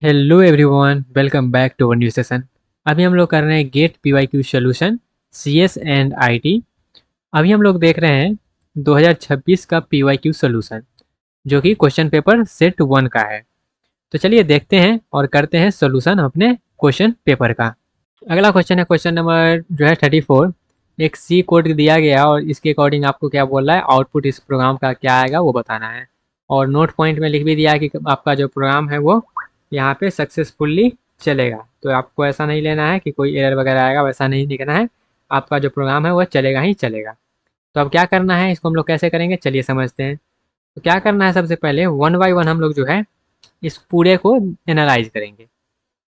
Hello everyone, welcome back to our new session. अभी हम लोग कर रहे हैं GATE PYQ solution CS and IT. अभी हम लोग देख रहे हैं 2026 का पीवाईक्यू सॉल्यूशन, जो कि क्वेश्चन पेपर सेट 1 का है। तो चलिए देखते हैं और करते हैं सॉल्यूशन अपने क्वेश्चन पेपर का। अगला क्वेश्चन है क्वेश्चन नंबर जो है 34। एक सी कोड दिया गया और इसके अकॉर्डिंग आपको क्या बोल रहा है, आउटपुट इस प्रोग्राम का क्या आएगा वो बताना है। और नोट पॉइंट में लिख भी दिया है कि आपका जो प्रोग्राम है वो यहाँ पे सक्सेसफुली चलेगा। तो आपको ऐसा नहीं लेना है कि कोई एरर वगैरह आएगा, वैसा नहीं लिखना है। आपका जो प्रोग्राम है वो चलेगा ही चलेगा। तो अब क्या करना है, इसको हम लोग कैसे करेंगे चलिए समझते हैं। तो क्या करना है, सबसे पहले वन बाई वन हम लोग जो है इस पूरे को एनालाइज करेंगे।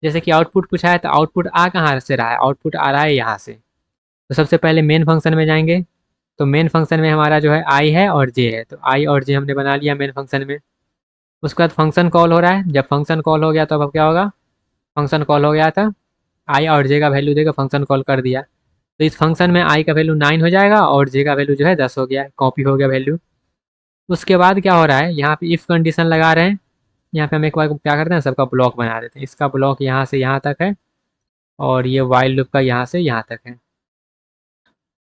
जैसे कि आउटपुट पूछा है तो आउटपुट आ कहाँ से रहा है, आउटपुट आ रहा है यहाँ से। तो सबसे पहले मेन फंक्शन में जाएंगे। तो मेन फंक्शन में हमारा जो है आई है और जे है, तो आई और जे हमने बना लिया मेन फंक्शन में। उसके बाद फंक्शन कॉल हो रहा है। जब फंक्शन कॉल हो गया तो अब क्या होगा, फंक्शन कॉल हो गया था, आई और जे का वैल्यू देकर फंक्शन कॉल कर दिया। तो इस फंक्शन में आई का वैल्यू 9 हो जाएगा और जे का वैल्यू जो है 10 हो गया, कॉपी हो गया वैल्यू। उसके बाद क्या हो रहा है, यहाँ पे इफ कंडीशन लगा रहे हैं। यहाँ पे हम एक बार क्या करते हैं, सबका ब्लॉक बना देते हैं। इसका ब्लॉक यहाँ से यहाँ तक है और ये वाइल लूप का यहाँ से यहाँ तक है।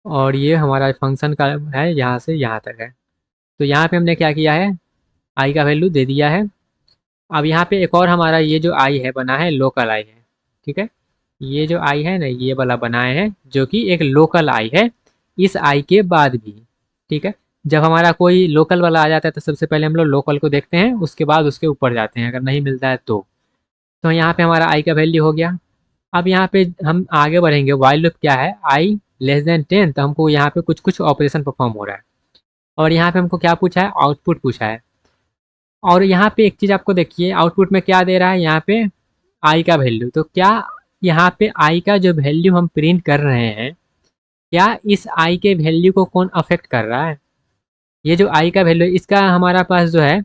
और ये हमारा फंक्शन का है यहाँ से यहाँ तक है। तो यहाँ पे हमने क्या किया है, आई का वैल्यू दे दिया है। अब यहाँ पे एक और हमारा ये जो आई है बना है लोकल आई है, ठीक है। ये जो आई है ना ये वाला बनाए हैं जो कि एक लोकल आई है इस आई के बाद भी, ठीक है। जब हमारा कोई लोकल वाला आ जाता है तो सबसे पहले हम लोग लोकल को देखते हैं, उसके बाद उसके ऊपर जाते हैं अगर नहीं मिलता है तो यहाँ पे हमारा आई का वैल्यू हो गया। अब यहाँ पे हम आगे बढ़ेंगे, वाइल लूप क्या है, आई लेस देन 10, तो हमको यहाँ पे कुछ कुछ ऑपरेशन परफॉर्म हो रहा है। और यहाँ पे हमको क्या पूछा है, आउटपुट पूछा है। और यहाँ पे एक चीज़ आपको देखिए, आउटपुट में क्या दे रहा है, यहाँ पे आई का वैल्यू। तो क्या यहाँ पे आई का जो वैल्यू हम प्रिंट कर रहे हैं, क्या इस आई के वैल्यू को कौन अफेक्ट कर रहा है। ये जो आई का वैल्यू इसका हमारा पास जो है,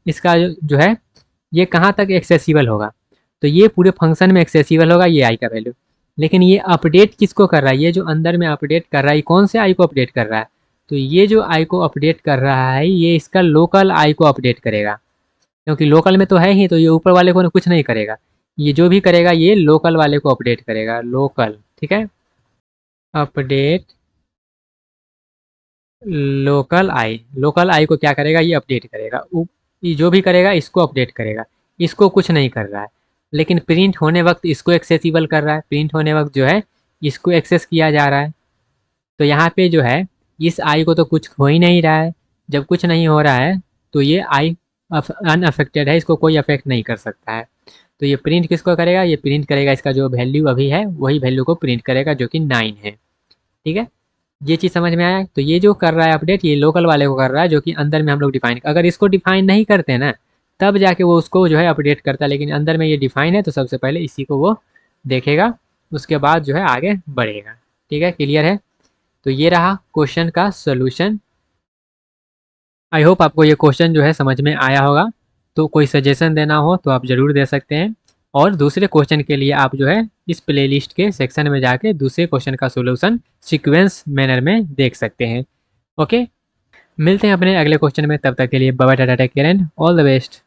इसका जो है ये कहाँ तक एक्सेसिबल होगा, तो ये पूरे फंक्शन में एक्सेसिबल होगा ये आई का वैल्यू। लेकिन ये अपडेट किसको कर रहा है, ये जो अंदर में अपडेट कर रहा है ये कौन से आई को अपडेट कर रहा है, तो ये जो आई को अपडेट कर रहा है ये इसका लोकल आई को अपडेट करेगा। क्योंकि लोकल में तो है ही, तो ये ऊपर वाले को कुछ नहीं करेगा। ये जो भी करेगा ये लोकल वाले को अपडेट करेगा, लोकल, ठीक है। अपडेट लोकल आई को क्या करेगा, ये अपडेट करेगा। ये जो भी करेगा इसको अपडेट करेगा, इसको कुछ नहीं कर रहा है। लेकिन प्रिंट होने वक्त इसको एक्सेसिबल कर रहा है, प्रिंट होने वक्त जो है इसको एक्सेस किया जा रहा है। तो यहाँ पे जो है इस आई को तो कुछ हो ही नहीं रहा है। जब कुछ नहीं हो रहा है तो ये आई अनअफेक्टेड है, इसको कोई अफेक्ट नहीं कर सकता है। तो ये प्रिंट किसको करेगा, ये प्रिंट करेगा इसका जो वैल्यू अभी है वही वैल्यू को प्रिंट करेगा जो कि 9 है, ठीक है। ये चीज़ समझ में आया। तो ये जो कर रहा है अपडेट ये लोकल वाले को कर रहा है जो कि अंदर में हम लोग डिफाइन, अगर इसको डिफाइन नहीं करते ना तब जाके वो उसको जो है अपडेट करता है। लेकिन अंदर में ये डिफाइन है तो सबसे पहले इसी को वो देखेगा, उसके बाद जो है आगे बढ़ेगा, ठीक है। क्लियर है। तो ये रहा क्वेश्चन का सोल्यूशन। आई होप आपको ये क्वेश्चन जो है समझ में आया होगा। तो कोई सजेशन देना हो तो आप ज़रूर दे सकते हैं। और दूसरे क्वेश्चन के लिए आप जो है इस प्लेलिस्ट के सेक्शन में जाके दूसरे क्वेश्चन का सोल्यूशन सीक्वेंस मैनर में देख सकते हैं। ओके, मिलते हैं अपने अगले क्वेश्चन में, तब तक के लिए bye bye, tata, take care and all the best.